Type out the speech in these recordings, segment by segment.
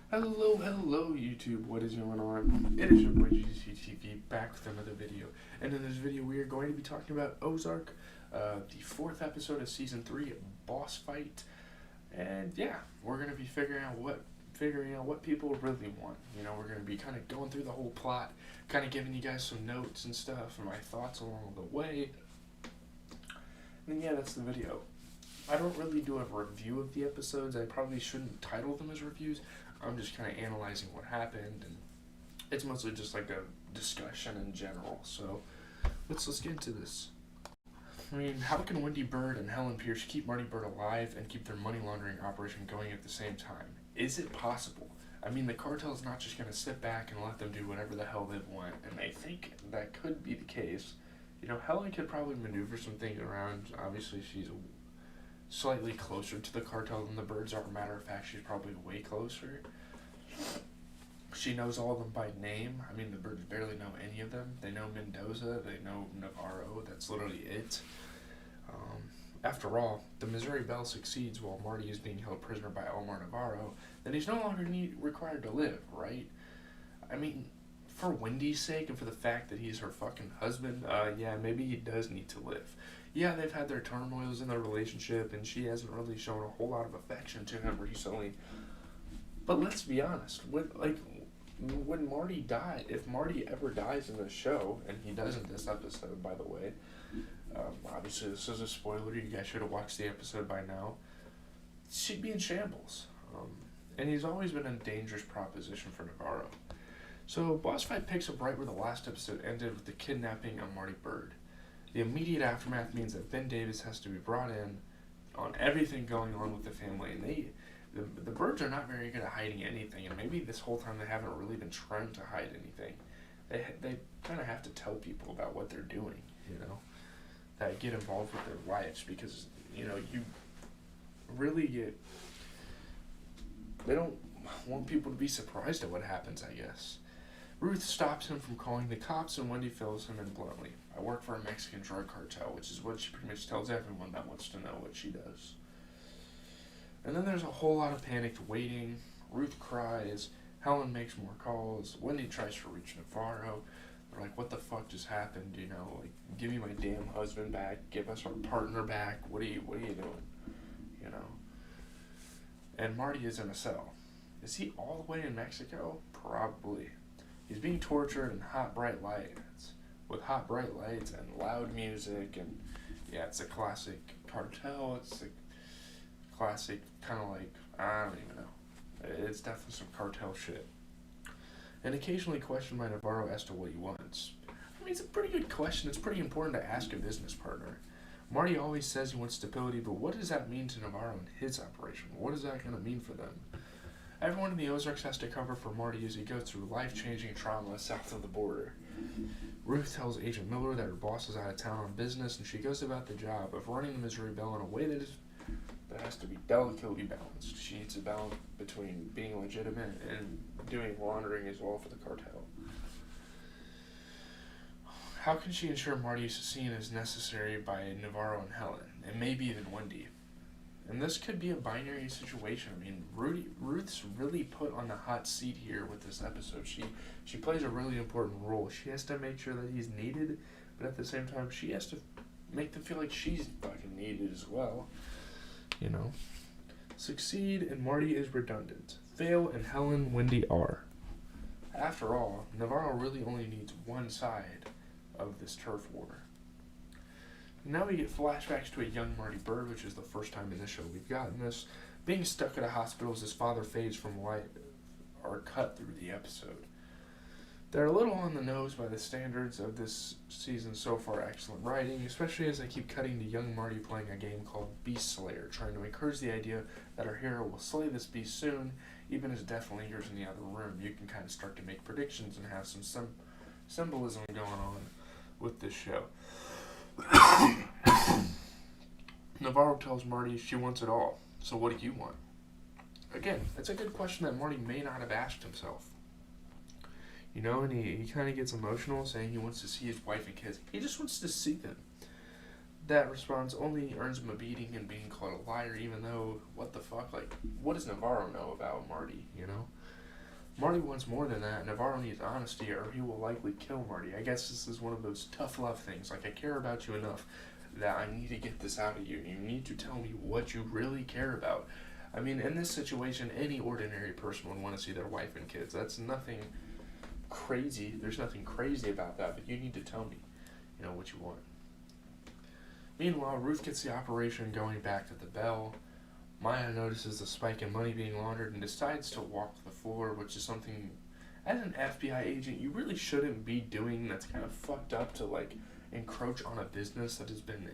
Hello, YouTube. What is going on? It is your boy GCTV back with another video. And in this video, we are going to be talking about Ozark, the fourth episode of season 3, boss fight. And yeah, we're going to be figuring out what people really want. You know, we're going to be kind of going through the whole plot, kind of giving you guys some notes and stuff, and my thoughts along the way. And yeah, that's the video. I don't really do a review of the episodes. I probably shouldn't title them as reviews. I'm just kind of analyzing what happened, and it's mostly just like a discussion in general. So let's get into this. I mean, how can Wendy Bird and Helen Pierce keep Marty Bird alive and keep their money laundering operation going at the same time? Is it possible? I mean, the cartel's not just going to sit back and let them do whatever the hell they want, and I think that could be the case. You know, Helen could probably maneuver some things around. Obviously, she's slightly closer to the cartel than the Birds are. Matter of fact, she's probably way closer. She knows all of them by name. I mean, the Birds barely know any of them. They know Mendoza, they know Navarro, that's literally it. After all, the Missouri Belle succeeds while Marty is being held prisoner by Omar Navarro, then he's no longer required to live, right? I mean, for Wendy's sake and for the fact that he's her fucking husband, yeah, maybe he does need to live. Yeah, they've had their turmoils in their relationship, and she hasn't really shown a whole lot of affection to him recently. But let's be honest, when Marty died, if Marty ever dies in this show, and he does in this episode, by the way, obviously this is a spoiler, you guys should have watched the episode by now, she'd be in shambles. And he's always been a dangerous proposition for Navarro. So, Boss Fight picks up right where the last episode ended with the kidnapping of Marty Bird. The immediate aftermath means that Ben Davis has to be brought in on everything going on with the family, and the Birds are not very good at hiding anything, and maybe this whole time they haven't really been trying to hide anything. They kind of have to tell people about what they're doing, you know, that get involved with their lives, because, you know, you really they don't want people to be surprised at what happens, I guess. Ruth stops him from calling the cops, and Wendy fills him in bluntly. I work for a Mexican drug cartel, which is what she pretty much tells everyone that wants to know what she does. And then there's a whole lot of panicked waiting. Ruth cries. Helen makes more calls. Wendy tries to reach Navarro. They're like, what the fuck just happened? You know, like, give me my damn husband back. Give us our partner back. What are you doing? You know? And Marty is in a cell. Is he all the way in Mexico? Probably. He's being tortured in hot, bright lights. With hot, bright lights and loud music. And, yeah, it's a classic cartel. It's a classic kind of like, I don't even know. It's definitely some cartel shit. And occasionally questioned by Navarro as to what he wants. I mean, it's a pretty good question. It's pretty important to ask a business partner. Marty always says he wants stability, but what does that mean to Navarro and his operation? What is that going to mean for them? Everyone in the Ozarks has to cover for Marty as he goes through life-changing trauma south of the border. Ruth tells Agent Miller that her boss is out of town on business, and she goes about the job of running the Missouri Belle in a way that has to be delicately balanced. She needs a balance between being legitimate and doing laundering as well for the cartel. How can she ensure Marty is seen as necessary by Navarro and Helen, and maybe even Wendy? And this could be a binary situation. I mean, Ruth's really put on the hot seat here with this episode. She plays a really important role. She has to make sure that he's needed, but at the same time, she has to make them feel like she's fucking needed as well. You know? Succeed and Marty is redundant. Fail and Helen, Wendy are. After all, Navarro really only needs one side of this turf war. Now we get flashbacks to a young Marty Bird, which is the first time in this show we've gotten this, being stuck at a hospital as his father fades from life, are cut through the episode. They're a little on the nose by the standards of this season so far. Excellent writing, especially as they keep cutting to young Marty playing a game called Beast Slayer, trying to encourage the idea that our hero will slay this beast soon, even as death lingers in the other room. You can kind of start to make predictions and have some symbolism going on with this show. Navarro tells Marty she wants it all. So what do you want? Again, it's a good question that Marty may not have asked himself. You know, and he kind of gets emotional, saying he wants to see his wife and kids. He just wants to see them. That response only earns him a beating and being called a liar, even though, what the fuck, like, what does Navarro know about Marty, you know? Marty wants more than that. Navarro needs honesty or he will likely kill Marty. I guess this is one of those tough love things. Like, I care about you enough that I need to get this out of you. You need to tell me what you really care about. I mean, in this situation, any ordinary person would want to see their wife and kids. That's nothing crazy. There's nothing crazy about that, but you need to tell me, what you want. Meanwhile, Ruth gets the operation going back to the Bell. Maya notices the spike in money being laundered and decides to walk the floor, which is something, as an FBI agent, you really shouldn't be doing. That's kind of fucked up to, encroach on a business that has been,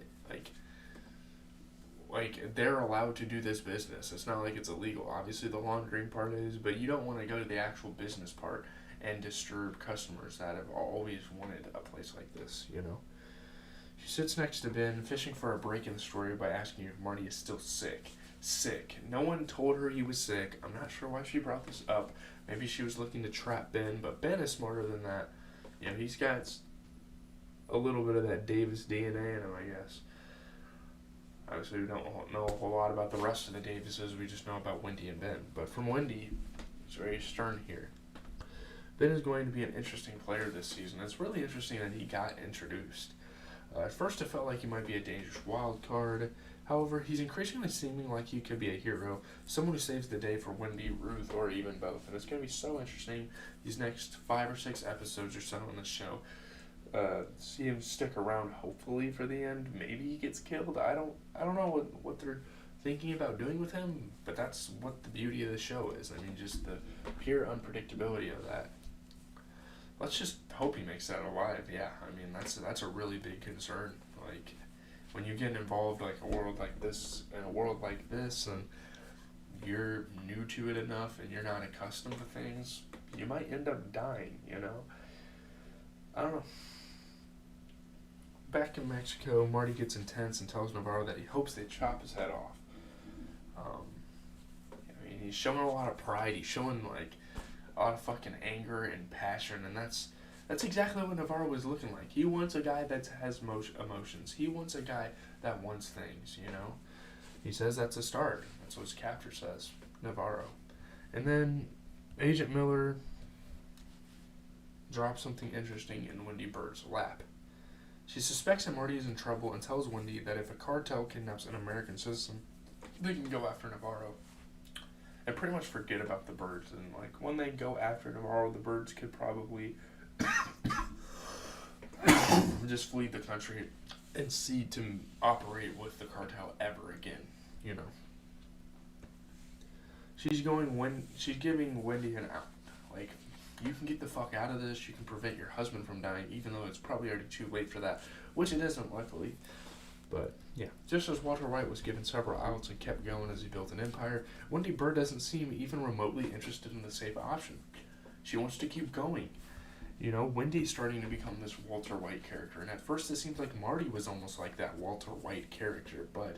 they're allowed to do this business. It's not like it's illegal. Obviously, the laundering part is, but you don't want to go to the actual business part and disturb customers that have always wanted a place like this, She sits next to Ben, fishing for a break in the story by asking if Marty is still sick. Sick. No one told her he was sick. I'm not sure why she brought this up. Maybe she was looking to trap Ben, but Ben is smarter than that. He's got a little bit of that Davis DNA in him, I guess. Obviously, we don't know a whole lot about the rest of the Davises. We just know about Wendy and Ben. But from Wendy, it's very stern here. Ben is going to be an interesting player this season. It's really interesting that he got introduced. At first, it felt like he might be a dangerous wild card. However, he's increasingly seeming like he could be a hero, someone who saves the day for Wendy, Ruth, or even both. And it's going to be so interesting these next 5 or 6 episodes or so on this show. See him stick around, hopefully, for the end. Maybe he gets killed. I don't know what they're thinking about doing with him, but that's what the beauty of the show is. I mean, just the pure unpredictability of that. Let's just hope he makes that alive. Yeah, I mean, that's a really big concern. Like, when you get involved in a world like this, and you're new to it enough and you're not accustomed to things, you might end up dying, I don't know. Back in Mexico, Marty gets intense and tells Navarro that he hopes they chop his head off. He's showing a lot of pride. He's showing, a lot of fucking anger and passion, and that's exactly what Navarro was looking like. He wants a guy that has emotions. He wants a guy that wants things, He says that's a start. That's what his captor says, Navarro. And then Agent Miller drops something interesting in Wendy Bird's lap. She suspects that Marty is in trouble and tells Wendy that if a cartel kidnaps an American citizen, they can go after Navarro. And pretty much forget about the birds. And, when they go after Navarro, the birds could probably just flee the country and cease to operate with the cartel ever again, She's giving Wendy an out. You can get the fuck out of this. You can prevent your husband from dying, even though it's probably already too late for that, which it isn't, luckily. But, yeah. Just as Walter White was given several outs and kept going as he built an empire, Wendy Bird doesn't seem even remotely interested in the safe option. She wants to keep going. Wendy's starting to become this Walter White character, and at first it seems like Marty was almost like that Walter White character, but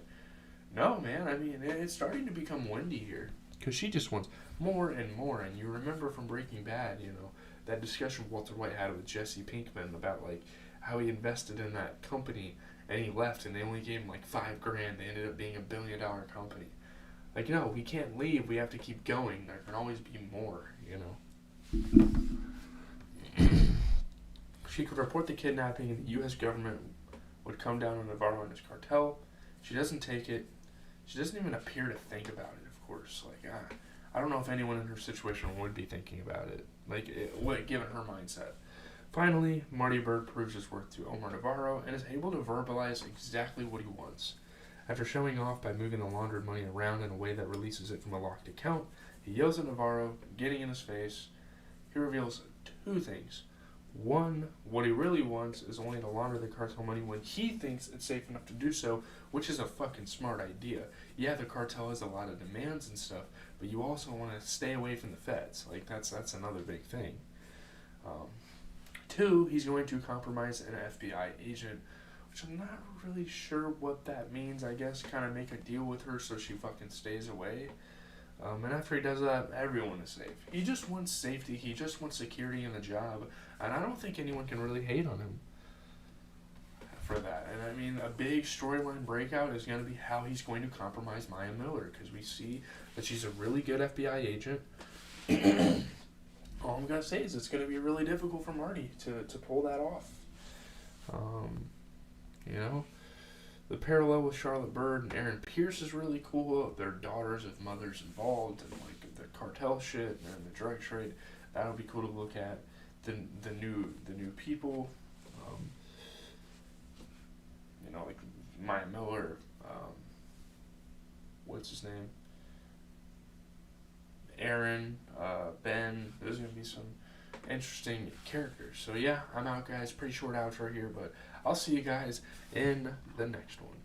no, man, I mean, it's starting to become Wendy here, because she just wants more and more, and you remember from Breaking Bad, that discussion Walter White had with Jesse Pinkman about, how he invested in that company, and he left, and they only gave him, $5,000, they ended up being $1 billion company. No, we can't leave, we have to keep going, there can always be more, She could report the kidnapping, and the U.S. government would come down on Navarro and his cartel. She doesn't take it. She doesn't even appear to think about it, of course. I don't know if anyone in her situation would be thinking about it, given her mindset. Finally, Marty Bird proves his worth to Omar Navarro and is able to verbalize exactly what he wants. After showing off by moving the laundered money around in a way that releases it from a locked account, he yells at Navarro, getting in his face. He reveals 2 things. One, what he really wants is only to launder the cartel money when he thinks it's safe enough to do so, which is a fucking smart idea. Yeah, the cartel has a lot of demands and stuff, but you also want to stay away from the feds. That's another big thing. 2, he's going to compromise an FBI agent, which I'm not really sure what that means. I guess kind of make a deal with her so she fucking stays away. And after he does that, everyone is safe. He just wants safety. He just wants security in the job. And I don't think anyone can really hate on him for that. And I mean, a big storyline breakout is going to be how he's going to compromise Maya Miller. Because we see that she's a really good FBI agent. I'm gonna say is it's gonna be really difficult for Marty to pull that off. You know, the parallel with Charlotte Bird and Aaron Pierce is really cool. Their daughters of mothers involved and like the cartel shit and the drug trade. That'll be cool to look at. The new people. You know, like Maya Miller. What's his name? Aaron, Ben. There's gonna be some interesting characters. So yeah, I'm out, guys. Pretty short outro here, but I'll see you guys in the next one.